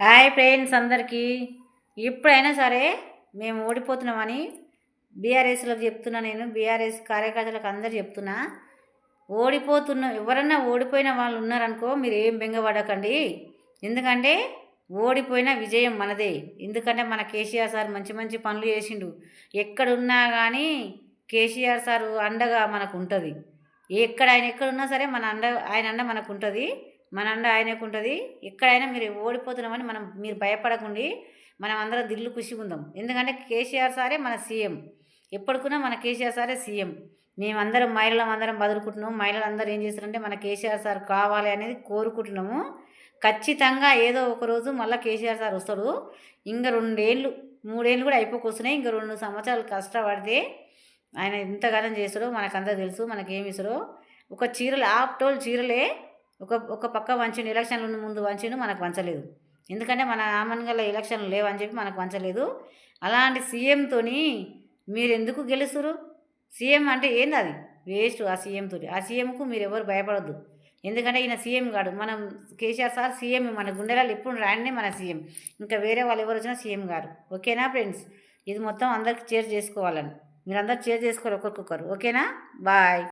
Hi friends అందరికీ. ఎప్పుడైనా సరే మేము ఓడిపోతున్నామని బీఆర్ఎస్లకు చెప్తున్నా, నేను బీఆర్ఎస్ కార్యకర్తలకు అందరు చెప్తున్నా, ఎవరన్నా ఓడిపోయిన వాళ్ళు ఉన్నారనుకో మీరు ఏం బెంగపడకండి. ఎందుకంటే ఓడిపోయిన విజయం మనదే. ఎందుకంటే మన కేసీఆర్ సార్ మంచి మంచి పనులు చేసిండు. ఎక్కడున్నా కానీ కేసీఆర్ సార్ అండగా మనకు ఉంటుంది. ఆయన ఎక్కడున్నా సరే ఆయన అండ మనకు ఉంటుంది. మన అండ ఆయనకు ఉంటుంది. ఎక్కడైనా మీరు ఓడిపోతున్నామని మీరు భయపడకండి. మనం అందరం దిల్లు ఖుషిగా. ఎందుకంటే కేసీఆర్ సారే మన సీఎం. ఎప్పటికున్నా మన కేసీఆర్ సారే సీఎం. మేమందరం అందరం బదులుకుంటున్నాము. మహిళలందరూ ఏం చేస్తారంటే మన కేసీఆర్ సార్ కావాలి అనేది కోరుకుంటున్నాము. ఖచ్చితంగా ఏదో ఒకరోజు మళ్ళీ కేసీఆర్ సార్ వస్తాడు. ఇంకా 3 ఏళ్ళు కూడా అయిపోకొస్తున్నాయి. ఇంకా 2 సంవత్సరాలు కష్టపడితే ఆయన ఎంతగానం చేస్తాడో మనకందరూ తెలుసు. మనకేమి ఇస్తాడో ఒక చీరలు చీరలే ఒక పక్క వంచిండు. ఎలక్షన్ల ముందు వంచిండు, మనకు వంచలేదు. ఎందుకంటే మన ఆమన్గల ఎలక్షన్లు లేవని చెప్పి మనకు వంచలేదు. అలాంటి సీఎంతో మీరు ఎందుకు గెలుస్తారు? సీఎం అంటే ఏంది? అది వేస్ట్. ఆ సీఎంకు మీరు ఎవరు భయపడద్దు. ఎందుకంటే ఈయన సీఎం కాడు. మనం కేసీఆర్ సార్ సీఎం. మన గుండెలలో ఎప్పుడు రాయనే మన సీఎం. ఇంకా వేరే వాళ్ళు ఎవరు వచ్చినా సీఎం గారు. ఓకేనా ఫ్రెండ్స్? ఇది మొత్తం అందరికి షేర్ చేసుకోవాలని. మీరందరూ షేర్ చేసుకోవాలి ఒక్కొక్కరు. ఓకేనా? బాయ్.